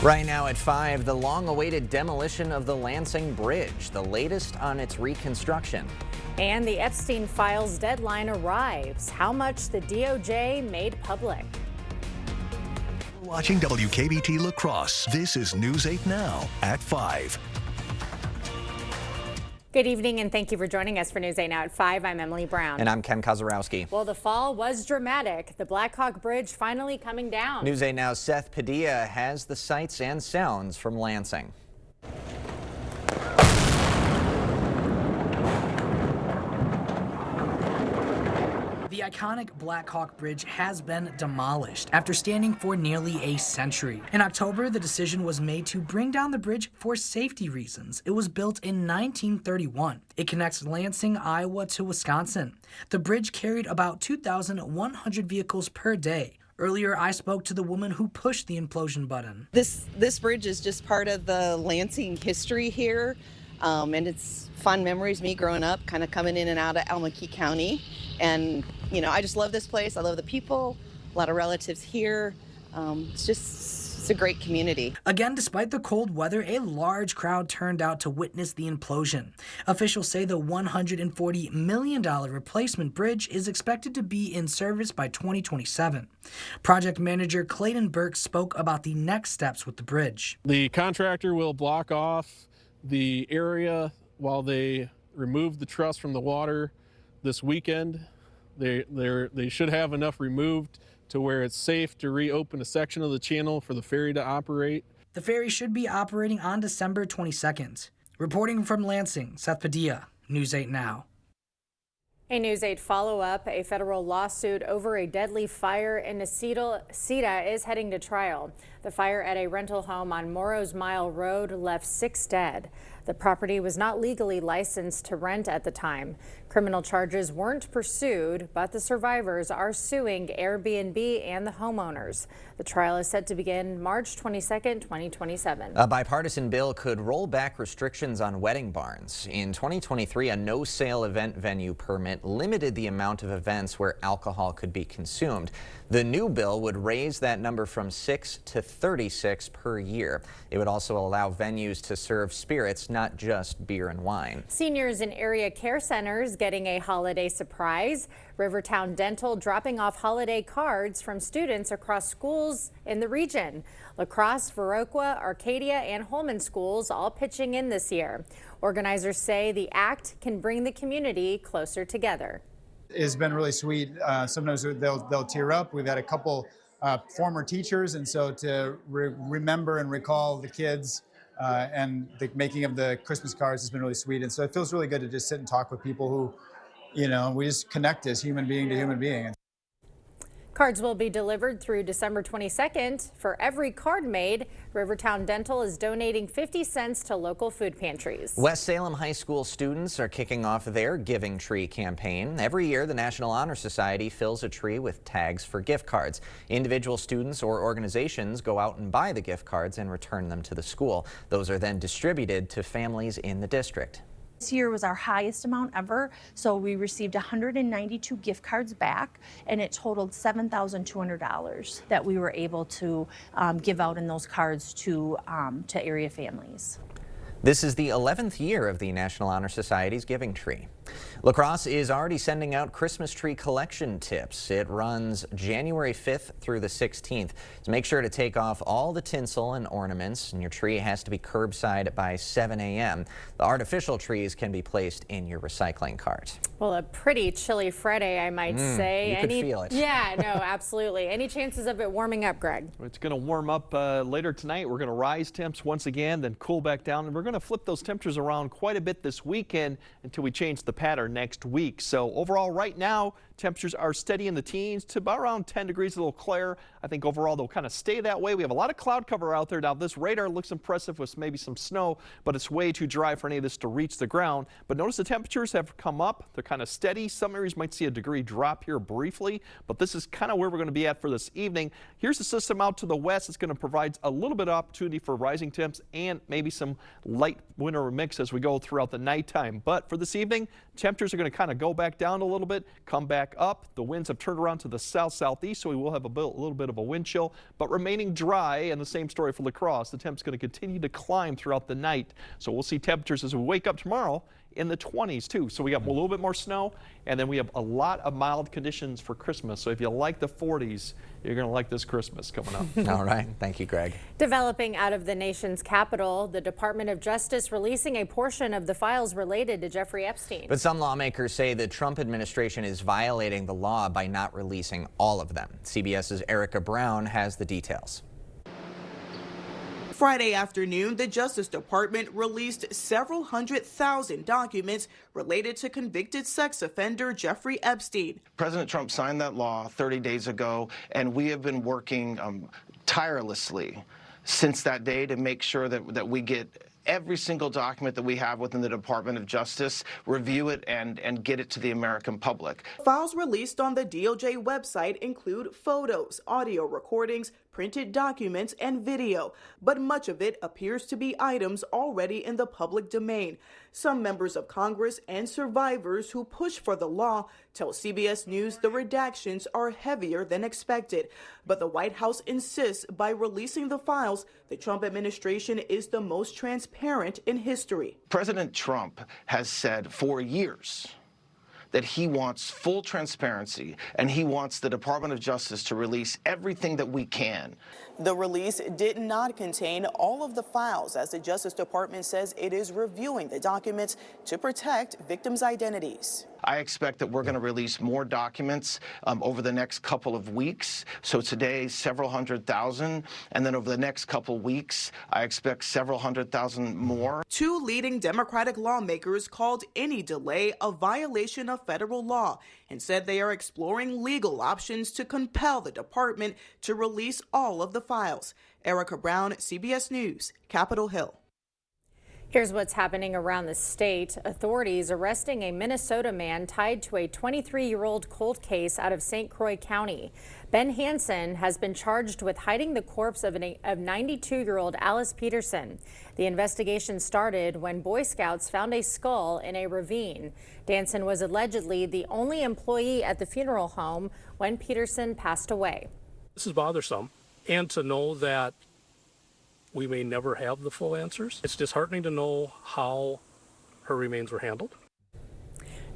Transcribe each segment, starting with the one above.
Right now at 5, the long-awaited demolition of the Lansing Bridge, the latest on its reconstruction. And the Epstein files deadline arrives. How much the DOJ made public. Watching WKBT La Crosse. This is News 8 Now at 5. Good evening and thank you for joining us for News 8 Now at 5. I'm Emily Brown. And I'm Ken Kozarowski. Well, the fall was dramatic. The Blackhawk Bridge finally coming down. News 8 Now's Seth Padilla has the sights and sounds from Lansing. The iconic Blackhawk Bridge has been demolished after standing for nearly a century. In October, the decision was made to bring down the bridge for safety reasons. It was built in 1931. It connects Lansing, Iowa to Wisconsin. The bridge carried about 2,100 vehicles per day. Earlier, I spoke to the woman who pushed the implosion button. This bridge is just part of the Lansing history here, and it's fun memories, me growing up, kind of coming in and out of Almaquis County. And, you know, I just love this place. I love the people, a lot of relatives here. It's a great community. Again, despite the cold weather, a large crowd turned out to witness the implosion. Officials say the $140 million replacement bridge is expected to be in service by 2027. Project manager Clayton Burke spoke about the next steps with the bridge. The contractor will block off the area while they remove the truss from the water this weekend. They should have enough removed to where it's safe to reopen a section of the channel for the ferry to operate. The ferry should be operating on December 22nd. Reporting from Lansing, Seth Padilla, News 8 Now. A News 8 follow-up, a federal lawsuit over a deadly fire in Necedah is heading to trial. The fire at a rental home on Morrow's Mile Road left 6 dead. The property was not legally licensed to rent at the time. Criminal charges weren't pursued, but the survivors are suing Airbnb and the homeowners. The trial is set to begin March 22nd, 2027. A bipartisan bill could roll back restrictions on wedding barns. In 2023, a no-sale event venue permit limited the amount of events where alcohol could be consumed. The new bill would raise that number from 6 to 36 per year. It would also allow venues to serve spirits, not just beer and wine. Seniors in area care centers getting a holiday surprise. Rivertown Dental dropping off holiday cards from students across schools in the region. La Crosse, Viroqua, Arcadia, and Holman schools all pitching in this year. Organizers say the act can bring the community closer together. It's been really sweet. Sometimes they'll tear up. We've had a couple former teachers, and so to remember and recall the kids and the making of the Christmas cards has been really sweet. And so it feels really good to just sit and talk with people who, you know, we just connect as human being to human being. Cards will be delivered through December 22nd. For every card made, Rivertown Dental is donating 50 cents to local food pantries. West Salem High School students are kicking off their Giving Tree campaign. Every year, the National Honor Society fills a tree with tags for gift cards. Individual students or organizations go out and buy the gift cards and return them to the school. Those are then distributed to families in the district. This year was our highest amount ever, so we received 192 gift cards back, and it totaled $7,200 that we were able to give out in those cards to area families. This is the 11th year of the National Honor Society's Giving Tree. La Crosse is already sending out Christmas tree collection tips. It runs January 5th through the 16th. So make sure to take off all the tinsel and ornaments, and your tree has to be curbside by 7 a.m. The artificial trees can be placed in your recycling cart. Well, a pretty chilly Friday, I might say. You could feel it. Yeah, no, absolutely. Any chances of it warming up, Greg? It's going to warm up later tonight. We're going to rise temps once again, then cool back down, and we're going to flip those temperatures around quite a bit this weekend until we change the pattern next week. So overall, right now, temperatures are steady in the teens to about around 10 degrees, a little clear. I think overall they'll kind of stay that way. We have a lot of cloud cover out there. Now this radar looks impressive with maybe some snow, but it's way too dry for any of this to reach the ground. But notice the temperatures have come up. They're kind of steady. Some areas might see a degree drop here briefly, but this is kind of where we're going to be at for this evening. Here's the system out to the west. It's going to provide a little bit of opportunity for rising temps and maybe some light winter mix as we go throughout the nighttime. But for this evening, temperatures are going to kind of go back down a little bit, come back back up. The winds have turned around to the south-southeast, so we will have a little bit of a wind chill, but remaining dry. And the same story for La Crosse. The temp's going to continue to climb throughout the night. So we'll see temperatures as we wake up tomorrow in the 20s too. So we got a little bit more snow, and then we have a lot of mild conditions for Christmas. So if you like the 40s, you're going to like this Christmas coming up. All right. Thank you, Greg. Developing out of the nation's capital, the Department of Justice releasing a portion of the files related to Jeffrey Epstein. But some lawmakers say the Trump administration is violating the law by not releasing all of them. CBS's Erica Brown has the details. Friday afternoon, the Justice Department released several 100,000 documents related to convicted sex offender Jeffrey Epstein. President Trump signed that law 30 days ago, and we have been working tirelessly since that day to make sure that we get every single document that we have within the Department of Justice, review it, and get it to the American public. Files released on the DOJ website include photos, audio recordings, printed documents, and video, but much of it appears to be items already in the public domain. Some members of Congress and survivors who push for the law tell CBS News the redactions are heavier than expected. But the White House insists by releasing the files, the Trump administration is the most transparent in history. President Trump has said for years that he wants full transparency, and he wants the Department of Justice to release everything that we can. The release did not contain all of the files, as the Justice Department says it is reviewing the documents to protect victims' identities. I expect that we're going to release more documents over the next couple of weeks. So today, several 100,000, and then over the next couple weeks, I expect several 100,000 more. Two leading Democratic lawmakers called any delay a violation of federal law and said they are exploring legal options to compel the department to release all of the files. Erica Brown, CBS News, Capitol Hill. Here's what's happening around the state. Authorities arresting a Minnesota man tied to a 23-year-old cold case out of St. Croix County. Ben Hansen has been charged with hiding the corpse of 92-year-old Alice Peterson. The investigation started when Boy Scouts found a skull in a ravine. Danson was allegedly the only employee at the funeral home when Peterson passed away. This is bothersome, and to know that we may never have the full answers. It's disheartening to know how her remains were handled.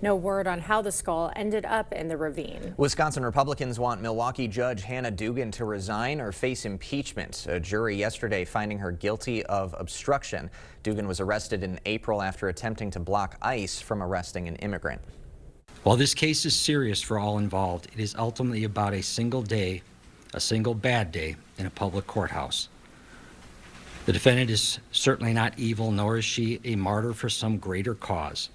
No word on how the skull ended up in the ravine. Wisconsin Republicans want Milwaukee Judge Hannah Dugan to resign or face impeachment. A jury yesterday finding her guilty of obstruction. Dugan was arrested in April after attempting to block ICE from arresting an immigrant. While this case is serious for all involved, it is ultimately about a single day, a single bad day in a public courthouse. The defendant is certainly not evil, nor is she a martyr for some greater cause.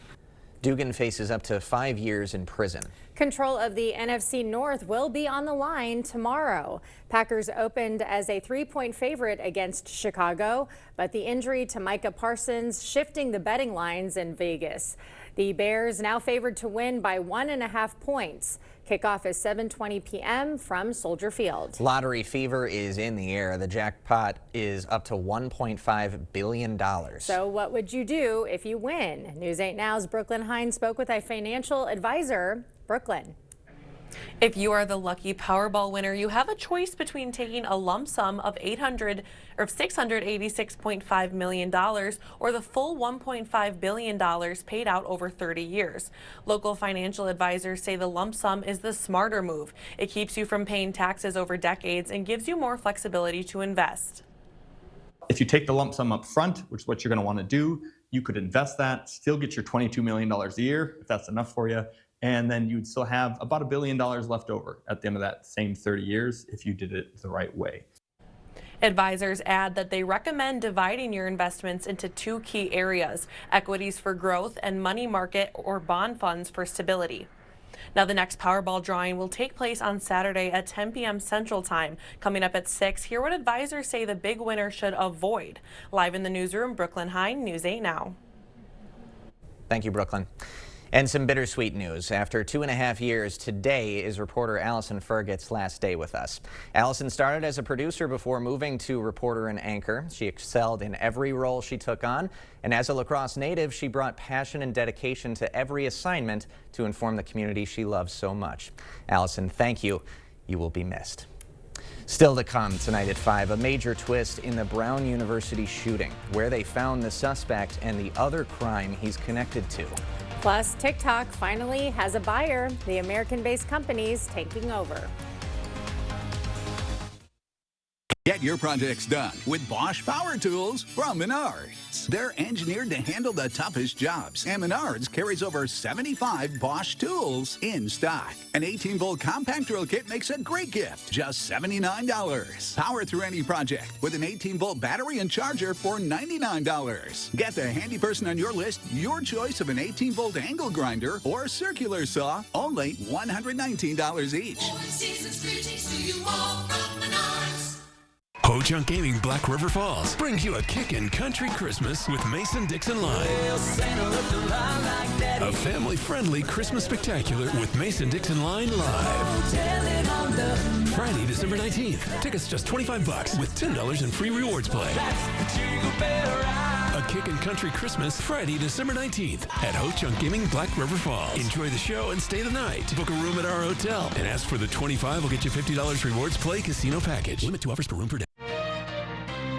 Dugan faces up to 5 years in prison. Control of the NFC North will be on the line tomorrow. Packers opened as a 3-point favorite against Chicago, but the injury to Micah Parsons shifting the betting lines in Vegas. The Bears now favored to win by 1.5 points. Kickoff is 7:20 p.m. from Soldier Field. Lottery fever is in the air. The jackpot is up to $1.5 billion. So what would you do if you win? News 8 Now's Brooklyn Hines spoke with a financial advisor. Brooklyn. If you are the lucky Powerball winner, you have a choice between taking a lump sum of $686.5 million or the full $1.5 billion paid out over 30 years. Local financial advisors say the lump sum is the smarter move. It keeps you from paying taxes over decades and gives you more flexibility to invest. If you take the lump sum up front, which is what you're going to want to do, you could invest that, still get your $22 million a year, if that's enough for you. And then you'd still have about $1 billion left over at the end of that same 30 years if you did it the right way. Advisors add that they recommend dividing your investments into two key areas: equities for growth and money market or bond funds for stability. Now, the next Powerball drawing will take place on Saturday at 10 p.m. Central Time. Coming up at 6, hear what advisors say the big winner should avoid. Live in the newsroom, Brooklyn Hine, News 8 Now. Thank you, Brooklyn. And some bittersweet news. After 2.5 years, today is reporter Allison Ferget's last day with us. Allison started as a producer before moving to reporter and anchor. She excelled in every role she took on, and as a La Crosse native, she brought passion and dedication to every assignment to inform the community she loves so much. Allison, thank you. You will be missed. Still to come tonight at 5, a major twist in the Brown University shooting, where they found the suspect and the other crime he's connected to. Plus, TikTok finally has a buyer. The American-based company's taking over. Get your projects done with Bosch Power Tools from Menards. They're engineered to handle the toughest jobs, and Menards carries over 75 Bosch tools in stock. An 18-volt compact drill kit makes a great gift, just $79. Power through any project with an 18-volt battery and charger for $99. Get the handy person on your list your choice of an 18-volt angle grinder or circular saw, only $119 each. Ho Chunk Gaming Black River Falls brings you a kickin' country Christmas with Mason-Dixon Line. A family-friendly Christmas spectacular with Mason-Dixon Line Live. Friday, December 19th. Tickets just $25 with $10 in free rewards play. A kickin' country Christmas Friday, December 19th at Ho Chunk Gaming Black River Falls. Enjoy the show and stay the night. Book a room at our hotel and ask for the $25 will get you $50 rewards play casino package. Limit 2 offers per room per day.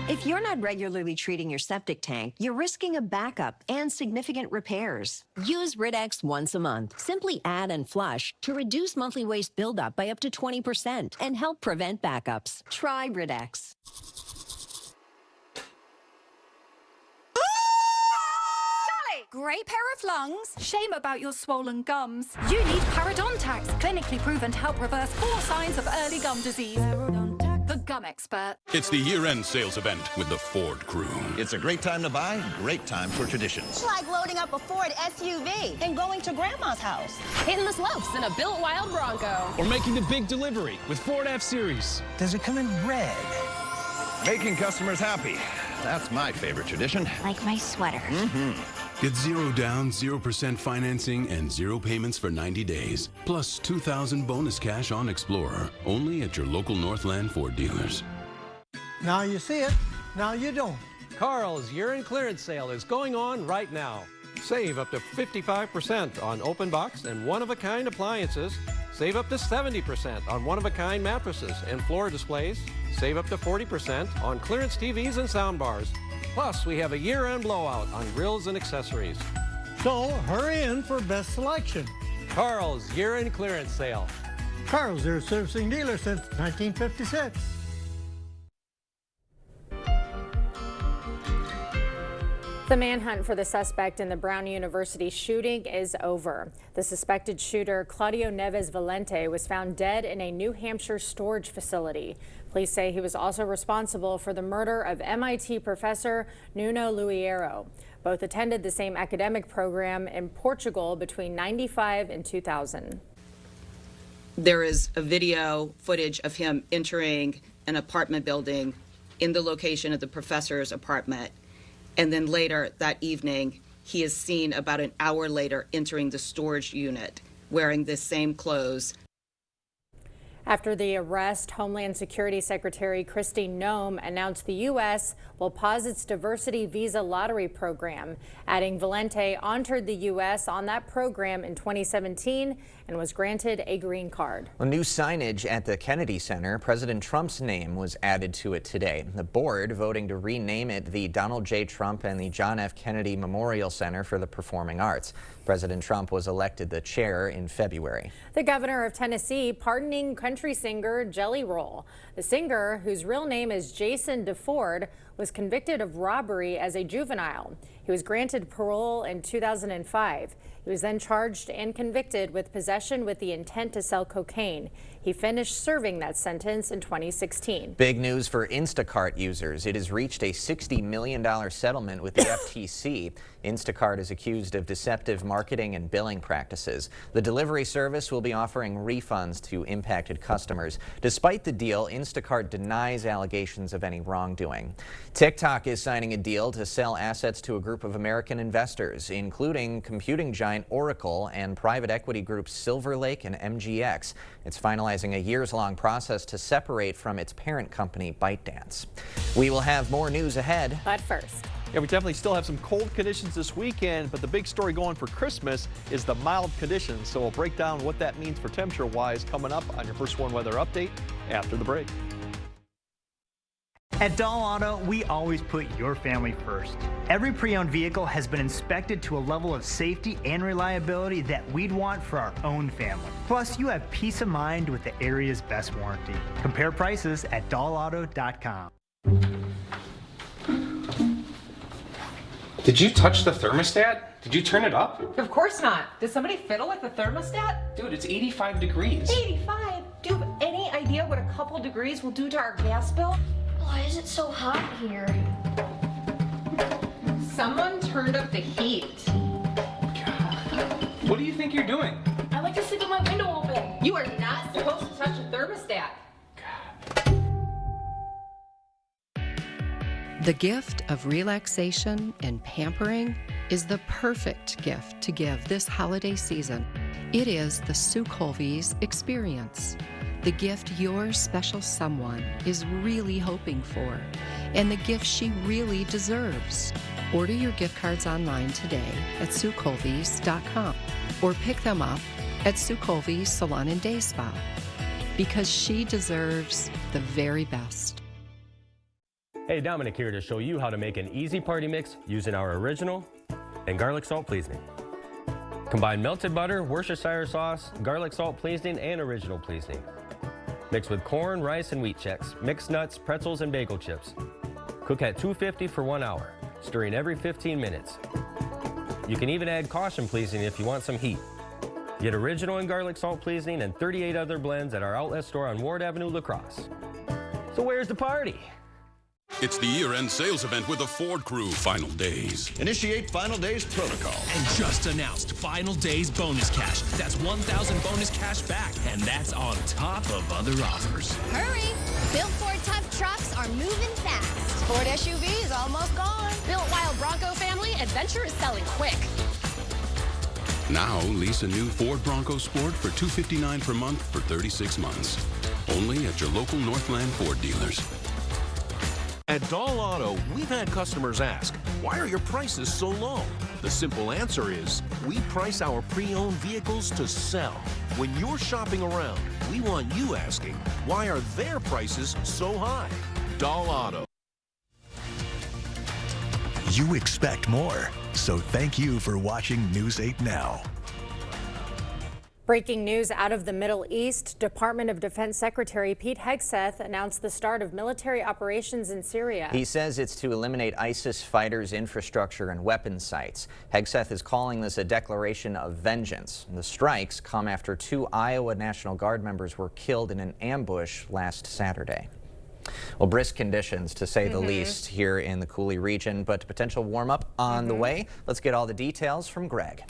If you're not regularly treating your septic tank, you're risking a backup and significant repairs. Use Rid-X once a month. Simply add and flush to reduce monthly waste buildup by up to 20% and help prevent backups. Try Rid-X. Great pair of lungs. Shame about your swollen gums. You need Parodontax, clinically proven to help reverse 4 signs of early gum disease. Parodontax, the gum expert. It's the year-end sales event with the Ford crew. It's a great time to buy, great time for traditions. It's like loading up a Ford SUV and going to Grandma's house. Hitting the slopes in a built wild Bronco. Or making the big delivery with Ford F-Series. Does it come in red? Making customers happy. That's my favorite tradition. Like my sweater. Get 0 down, 0% financing, and 0 payments for 90 days. Plus $2,000 bonus cash on Explorer. Only at your local Northland Ford dealers. Now you see it, now you don't. Carl's year-end clearance sale is going on right now. Save up to 55% on open box and one-of-a-kind appliances. Save up to 70% on one-of-a-kind mattresses and floor displays. Save up to 40% on clearance TVs and soundbars. Plus, we have a year-end blowout on grills and accessories. So hurry in for best selection. Carl's year-end clearance sale. Carl's, their servicing dealer since 1956. The manhunt for the suspect in the Brown University shooting is over. The suspected shooter, Claudio Neves Valente, was found dead in a New Hampshire storage facility. Police say he was also responsible for the murder of MIT professor Nuno Luiero. Both attended the same academic program in Portugal between '95 and 2000. There is a video footage of him entering an apartment building in the location of the professor's apartment. And then later that evening, he is seen about an hour later entering the storage unit wearing the same clothes. After the arrest, Homeland Security Secretary Kristi Noem announced the U.S. will pause its diversity visa lottery program, adding Valente entered the U.S. on that program in 2017 and was granted a green card. Well, new signage at the Kennedy Center, President Trump's name was added to it today. The board voting to rename it the Donald J. Trump and the John F. Kennedy Memorial Center for the Performing Arts. President Trump was elected the chair in February. The governor of Tennessee pardoning country singer Jelly Roll. The singer, whose real name is Jason DeFord, was convicted of robbery as a juvenile. He was granted parole in 2005. He was then charged and convicted with possession with the intent to sell cocaine. He finished serving that sentence in 2016. Big news for Instacart users. It has reached a $60 million settlement with the FTC. Instacart is accused of deceptive marketing and billing practices. The delivery service will be offering refunds to impacted customers. Despite the deal, Instacart denies allegations of any wrongdoing. TikTok is signing a deal to sell assets to a group of American investors, including computing giant Oracle and private equity groups Silver Lake and MGX. It's finalizing a years-long process to separate from its parent company, ByteDance. We will have more news ahead. But first. Yeah, we definitely still have some cold conditions this weekend, but the big story going for Christmas is the mild conditions. So we'll break down what that means for temperature-wise coming up on your First Warn Weather Update after the break. At Doll Auto, we always put your family first. Every pre-owned vehicle has been inspected to a level of safety and reliability that we'd want for our own family. Plus, you have peace of mind with the area's best warranty. Compare prices at dollauto.com. Did you touch the thermostat? Did you turn it up? Of course not. Did somebody fiddle with the thermostat? Dude, it's 85 degrees. 85? Do you have any idea what a couple degrees will do to our gas bill? Why is it so hot here? Someone turned up the heat. What do you think you're doing? I like to sleep with my window open. You are not supposed to touch a thermostat. The gift of relaxation and pampering is the perfect gift to give this holiday season. It is the Sue Colby's experience. The gift your special someone is really hoping for, and the gift she really deserves. Order your gift cards online today at SueColby's.com or pick them up at Sue Colby's Salon and Day Spa, because she deserves the very best. Hey, Dominic here to show you how to make an easy party mix using our original and garlic salt seasoning. Combine melted butter, Worcestershire sauce, garlic salt seasoning, and original seasoning. Mix with corn, rice, and wheat checks, mixed nuts, pretzels, and bagel chips. Cook at 250 for 1 hour, stirring every 15 minutes. You can even add caution seasoning if you want some heat. Get original and garlic salt seasoning and 38 other blends at our outlet store on Ward Avenue, La Crosse. So where's the party? It's the year-end sales event with the Ford Crew Final Days. Initiate Final Days protocol. And just announced Final Days bonus cash. That's 1,000 bonus cash back, and that's on top of other offers. Hurry! Built Ford tough trucks are moving fast. Ford SUV is almost gone. Built Wild Bronco family, adventure is selling quick. Now lease a new Ford Bronco Sport for $259 per month for 36 months. Only at your local Northland Ford dealers. At Doll Auto, we've had customers ask, why are your prices so low? The simple answer is, we price our pre-owned vehicles to sell. When you're shopping around, we want you asking, why are their prices so high? Doll Auto. You expect more, so thank you for watching News 8 Now. Breaking news out of the Middle East. Department of Defense Secretary Pete Hegseth announced the start of military operations in Syria. He says it's to eliminate ISIS fighters' infrastructure and weapon sites. Hegseth is calling this a declaration of vengeance. The strikes come after 2 Iowa National Guard members were killed in an ambush last Saturday. Well, brisk conditions, to say the least, here in the Coulee region, but potential warm-up on the way. Let's get all the details from Greg.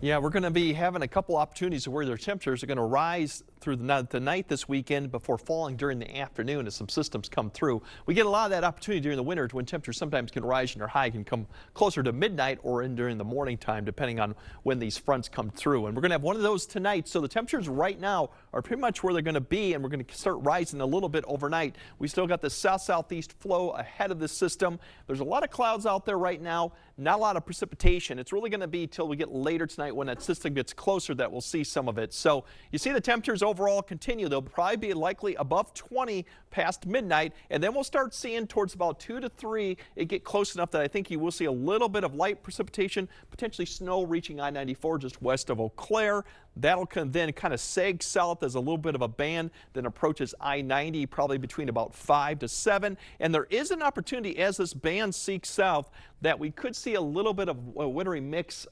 Yeah, we're going to be having a couple opportunities where their temperatures are going to rise through the night this weekend before falling during the afternoon as some systems come through. We get a lot of that opportunity during the winter when temperatures sometimes can rise and our high can come closer to midnight or in during the morning time, depending on when these fronts come through. And we're going to have one of those tonight. So the temperatures right now are pretty much where they're going to be, and we're going to start rising a little bit overnight. We still got the south-southeast flow ahead of the system. There's a lot of clouds out there right now, not a lot of precipitation. It's really going to be till we get later tonight when that system gets closer that we'll see some of it. So you see the temperatures overall continue. They'll probably be likely above 20 past midnight, and then we'll start seeing towards about 2 to 3 it get close enough that I think you will see a little bit of light precipitation, potentially snow reaching I-94 just west of Eau Claire. That'll then kind of sag south as a little bit of a band, then approaches I-90 probably between about 5 to 7. And there is an opportunity as this band seeks south that we could see a little bit of a wintry mix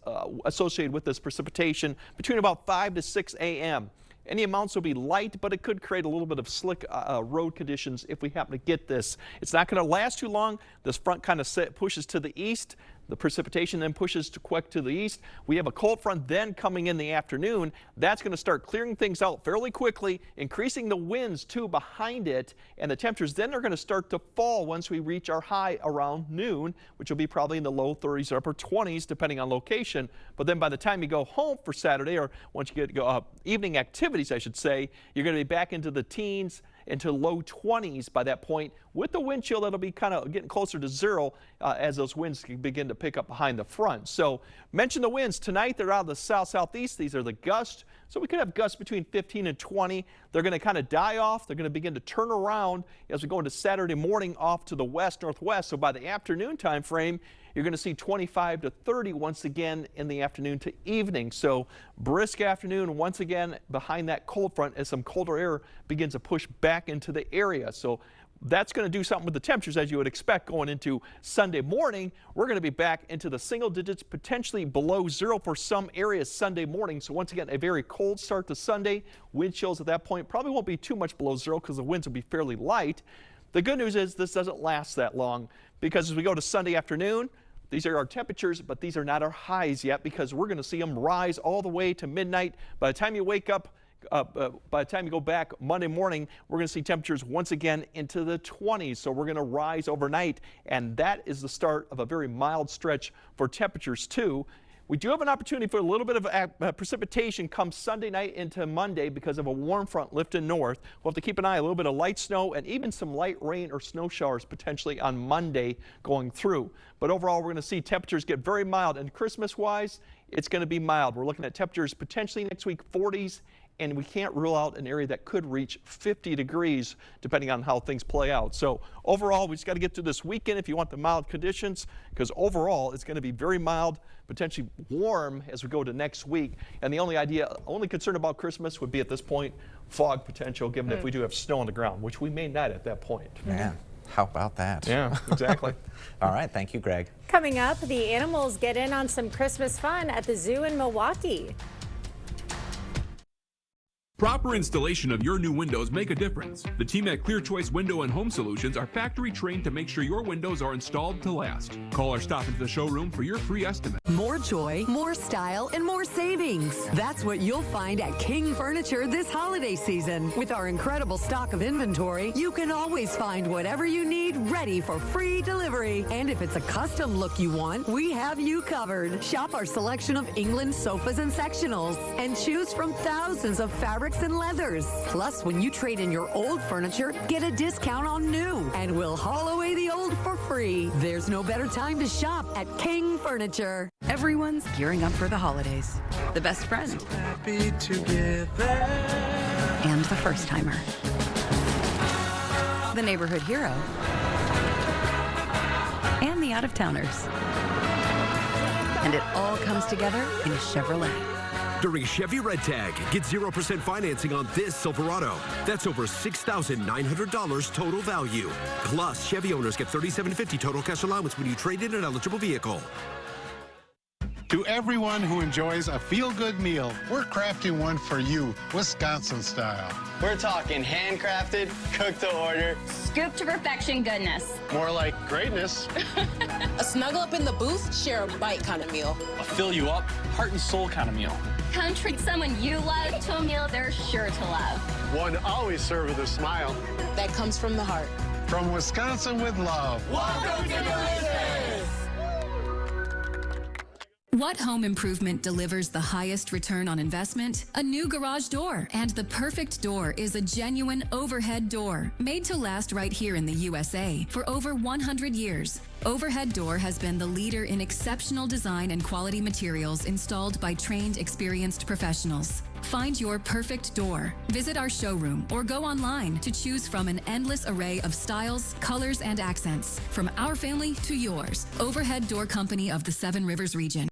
associated with this precipitation between about 5 to 6 a.m. Any amounts will be light, but it could create a little bit of slick road conditions if we happen to get this. It's not going to last too long. This front kind of pushes to the east. The precipitation then pushes quick to the east. We have a cold front then coming in the afternoon. That's going to start clearing things out fairly quickly, increasing the winds too behind it, and the temperatures then are going to start to fall once we reach our high around noon, which will be probably in the low 30s or upper 20s depending on location. But then by the time you go home for Saturday, or once you get to go evening activities, I should say, you're going to be back into the teens, into low 20s by that point. With the wind chill, that'll be kind of getting closer to zero as those winds begin to pick up behind the front. So mention the winds tonight. They're out of the south-southeast. These are the gusts. So we could have gusts between 15 and 20. They're going to kind of die off. They're going to begin to turn around as we go into Saturday morning off to the west-northwest. So by the afternoon time frame, you're going to see 25 to 30 once again in the afternoon to evening. So brisk afternoon once again behind that cold front as some colder air begins to push back into the area. So that's going to do something with the temperatures as you would expect going into Sunday morning. We're going to be back into the single digits, potentially below zero for some areas Sunday morning. So once again, a very cold start to Sunday. Wind chills at that point probably won't be too much below zero because the winds will be fairly light. The good news is this doesn't last that long, because as we go to Sunday afternoon, these are our temperatures, but these are not our highs yet, because we're going to see them rise all the way to midnight. By the time you wake up, by the time you go back Monday morning, we're going to see temperatures once again into the 20s. So we're going to rise overnight, and that is the start of a very mild stretch for temperatures too. We do have an opportunity for a little bit of precipitation come Sunday night into Monday because of a warm front lifting north. We'll have to keep an eye, a little bit of light snow and even some light rain or snow showers potentially on Monday going through. But overall, we're going to see temperatures get very mild, and Christmas-wise, it's going to be mild. We're looking at temperatures potentially next week 40s, and we can't rule out an area that could reach 50 degrees depending on how things play out. So overall, we just got to get through this weekend if you want the mild conditions, because overall it's going to be very mild, potentially warm as we go to next week. And the only concern about Christmas would be at this point fog potential, given if we do have snow on the ground, which we may not at that point. Man, how about that? Yeah, exactly. All right, thank you, Greg. Coming up, the animals get in on some Christmas fun at the zoo in Milwaukee. Proper installation of your new windows make a difference. The team at Clear Choice Window and Home Solutions are factory trained to make sure your windows are installed to last. Call or stop into the showroom for your free estimate. More joy, more style, and more savings. That's what you'll find at King Furniture this holiday season. With our incredible stock of inventory, you can always find whatever you need ready for free delivery. And if it's a custom look you want, we have you covered. Shop our selection of England sofas and sectionals and choose from thousands of fabrics and leathers. Plus, when you trade in your old furniture, get a discount on new, and we'll haul away the old for free. There's no better time to shop at King Furniture. Everyone's gearing up for the holidays. The best friend. So happy together. And the first timer. The neighborhood hero. And the out-of-towners. And it all comes together in a Chevrolet. During Chevy Red Tag, get 0% financing on this Silverado. That's over $6,900 total value. Plus, Chevy owners get $3,750 total cash allowance when you trade in an eligible vehicle. To everyone who enjoys a feel-good meal, we're crafting one for you, Wisconsin style. We're talking handcrafted, cooked to order. Scoop to perfection goodness. More like greatness. A snuggle up in the booth, share a bite kind of meal. A fill you up, heart and soul kind of meal. Come treat someone you love to a meal they're sure to love. One always served with a smile. That comes from the heart. From Wisconsin with love. Welcome to Delicious! What home improvement delivers the highest return on investment? A new garage door. And the perfect door is a genuine overhead door, made to last right here in the USA for over 100 years. Overhead Door has been the leader in exceptional design and quality materials installed by trained, experienced professionals. Find your perfect door. Visit our showroom or go online to choose from an endless array of styles, colors, and accents. From our family to yours, Overhead Door Company of the Seven Rivers region.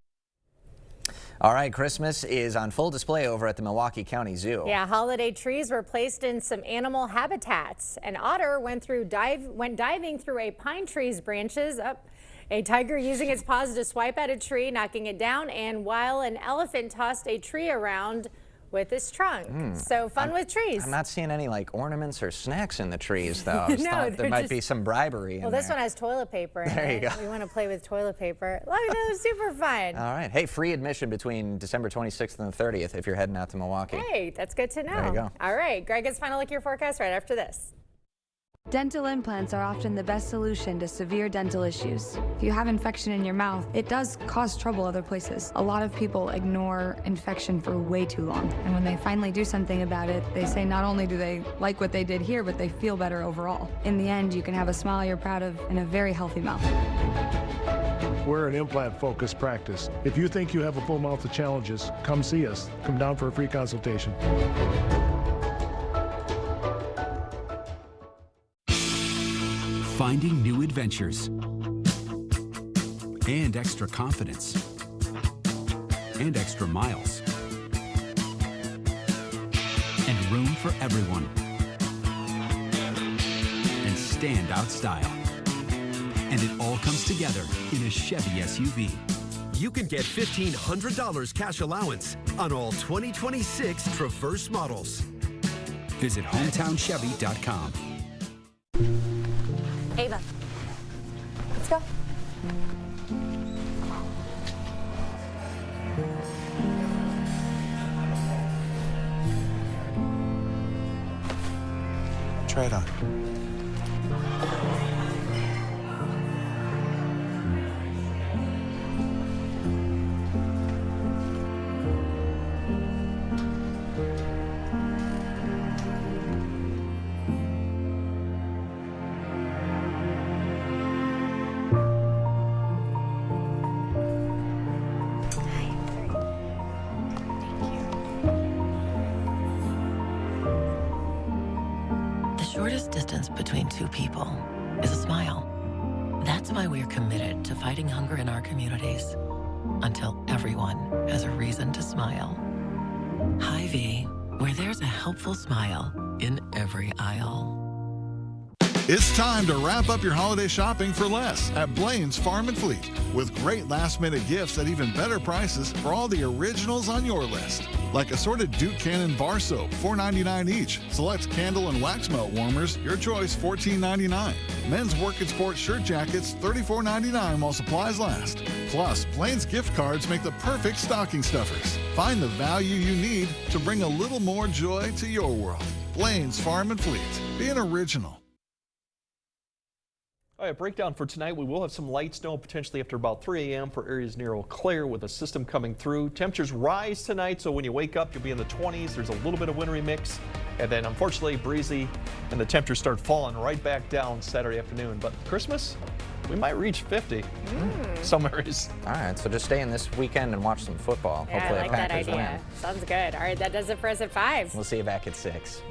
All right, Christmas is on full display over at the Milwaukee County Zoo. Yeah, holiday trees were placed in some animal habitats. An otter went diving through a pine tree's branches. A tiger using its paws to swipe at a tree, knocking it down, and while an elephant tossed a tree around with his trunk. So fun with trees. I'm not seeing any like ornaments or snacks in the trees though. I just thought there might be some bribery in there. Well, this one has toilet paper in it. There you go. We want to play with toilet paper. Look, that was super fun. All right. Hey, free admission between December 26th and the 30th if you're heading out to Milwaukee. Hey, that's good to know. There you go. All right, Greg gets final look at your forecast right after this. Dental implants are often the best solution to severe dental issues. If you have infection in your mouth, it does cause trouble other places. A lot of people ignore infection for way too long. And when they finally do something about it, they say not only do they like what they did here, but they feel better overall. In the end, you can have a smile you're proud of and a very healthy mouth. We're an implant-focused practice. If you think you have a full mouth of challenges, come see us. Come down for a free consultation. Finding new adventures and extra confidence and extra miles and room for everyone and standout style. And it all comes together in a Chevy SUV. You can get $1,500 cash allowance on all 2026 Traverse models. Visit HometownChevy.com. Ava, let's go. Try it on. The shortest distance between two people is a smile. That's why we're committed to fighting hunger in our communities until everyone has a reason to smile. Hy-Vee, where there's a helpful smile in every aisle. It's time to wrap up your holiday shopping for less at Blaine's Farm and Fleet with great last-minute gifts at even better prices for all the originals on your list. Like assorted Duke Cannon bar soap, $4.99 each. Select candle and wax melt warmers, your choice, $14.99. Men's work and sport shirt jackets, $34.99 while supplies last. Plus, Blaine's gift cards make the perfect stocking stuffers. Find the value you need to bring a little more joy to your world. Blaine's Farm and Fleet. Be an original. All right, breakdown for tonight. We will have some light snow potentially after about 3 a.m. for areas near Eau Claire with a system coming through. Temperatures rise tonight, so when you wake up, you'll be in the 20s. There's a little bit of wintry mix, and then unfortunately breezy, and the temperatures start falling right back down Saturday afternoon. But Christmas, we might reach 50 some areas. All right, so just stay in this weekend and watch some football. Yeah, Hopefully I like the Packers that idea. win. Sounds good. All right, that does it for us at 5. We'll see you back at 6.